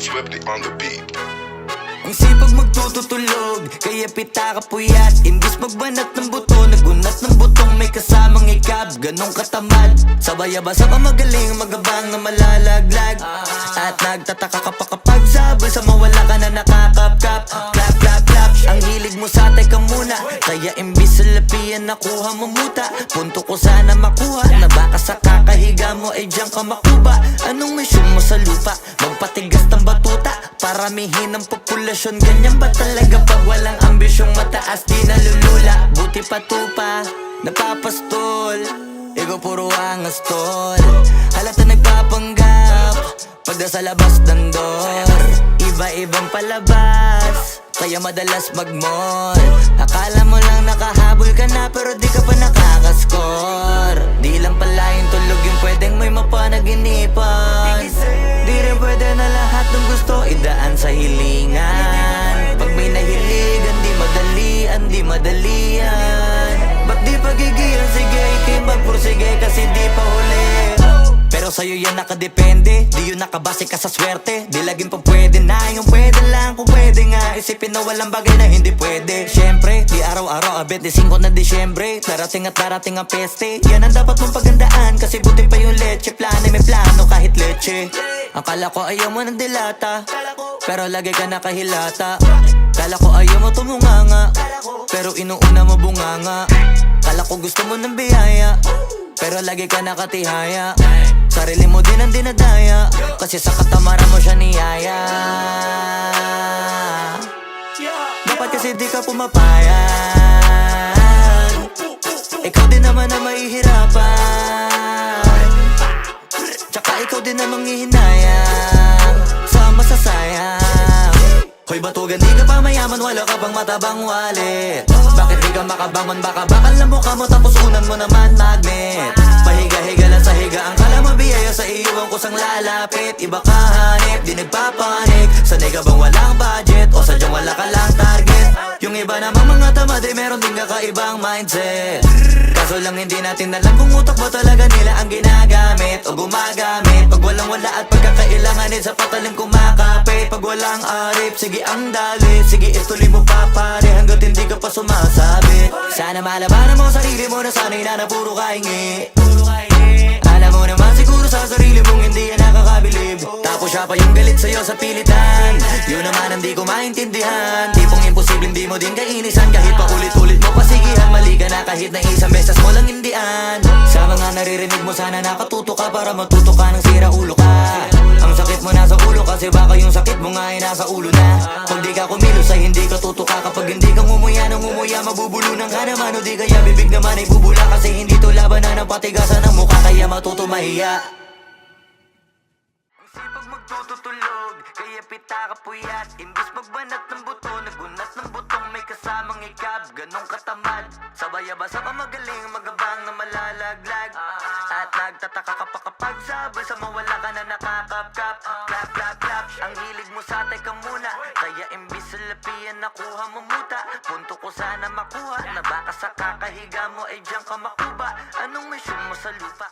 Swifty on the beat. Ang sipag magtututulog, kaya pita ka puyat. Imbis magbanat ng buto, nagunat ng butong may kasamang ikab. Ganong katamad, sabay-abasa pa magaling, magabang na malalaglag. At nagtataka ka pa kapag sabay sa mawala ka na nakakapkap. Clap, clap, clap, ang hilig mo sa teka muna. Kaya imbis sa lapian nakuha mo muta. Punto ko sana makuha, na baka sa kakahiga mo ay diyan ka makuba. Anong mission mo sa lupa? Magpatigas ng batuta, paramihin ang populasyon. Ganyan ba talaga pag walang ambisyong mataas? Di nalulula, buti patupa, napapastol. Ikaw puro angas tol, halata nagpapanggap pagda sa labas ng door. Iba-ibang palabas, kaya madalas mag-mall. Akala mo lang nakahabol ka na, pero di ka pa nakakascore. Di lang pala yung tulog yung pwedeng may mapanaginipan. Di rin pwede na lahat ng gusto idaan sa hilingan. Pag may nahiligan, di madali yan. Ba't di pagigilan? Sige, ikay magpursige kasi di pa huli. Pero sa'yo yan nakadepende, di yun nakabase ka sa swerte. Di laging pa pwede na, yung pwede lang kung pwede nga. Isipin na walang bagay na hindi pwede. Siyempre, di araw-araw, 25 na Disyembre. Darating at darating ang peste, yan ang dapat mong pagandaan. Kasi buti pa yung leche, plano may plano kahit leche. Akala ko ayaw mo ng dilata, pero lagi ka nakahilata. Kala ko ayaw mo tumunganga, pero inuuna mo bunganga. Kala ko gusto mo ng biyaya, pero lagi ka nakatihaya. Sarili mo din ang dinadaya, kasi sa katamaran mo siya niyaya. Dapat kasi di ka pumapayag, ikaw din naman na mahihirapan. Tsaka ikaw din namang hihinayang sa masasayang. Hoy batugan, di ka pa mayaman, wala ka pang matabang wallet. Bakit di ka makabangon? Baka bakal na mukha mo tapos unan mo naman magnet. Pahiga-higa lang sa higa, ang kala mabiyaya sa iyo ang kusang lalapit. Iba ka hanip, di nagpapanik. Sanay ka bang walang budget o sadyang wala ka lang target? Yung iba namang mga tamad ay meron din kakaibang mindset. Kaso lang hindi natin alam kung utak ba talaga nila ang ginagamit o gumagamit. Pag walang wala at pagkakailanganin sa patalim kumakapit. Pag walang arip, sige ang dali, sige ituloy mo pa pare hanggat hindi ka pa sumasabit. Sana malabanan mo sarili mo na sanay na puro kahingi. Alam mo naman siguro sa sarili mong hindi yan nakakabilib. Tapos siya pa yung galit sa'yo sa pilitan. Yun naman ang di ko maintindihan. Tipong imposible hindi mo din kainisan. Kahit pa ulit-ulit mo pasigihan, mali ka na kahit na isang beses mo lang hindian. Sa mga naririnig mo sana nakatuto ka para matuto ka ng sira ulo ka. Ang sakit mo nasa ulo kasi baka yung sakit mo nga ay nasa ulo na. Kung di ka kumilos ay hindi ka tutuka. Kapag hindi ka ngumuya ng ngumuya, mabubulunan ka naman. O di kaya bibig naman ay bubula, kasi hindi to labanan ng patigasan ng mukha, kaya matuto mahiya. Ang sipag magtututulog, kaya pita ka puyat. Imbis magbanat ng buto, nagunat ng butong may kasamang ikab. Ganong katamad, sabay-abasa pa magaling, magabang na malalaglag. At nagtataka ka pa kapag sabay sa mawala ka na nakakapkap. Clap, clap, clap, ang hilig mo sa teka muna. Kaya imbis sa lapian nakuha mo muta. Punto ko sana makuha, na baka sa kakahiga mo ay diyan ka makuba. Anong mission mo sa lupa?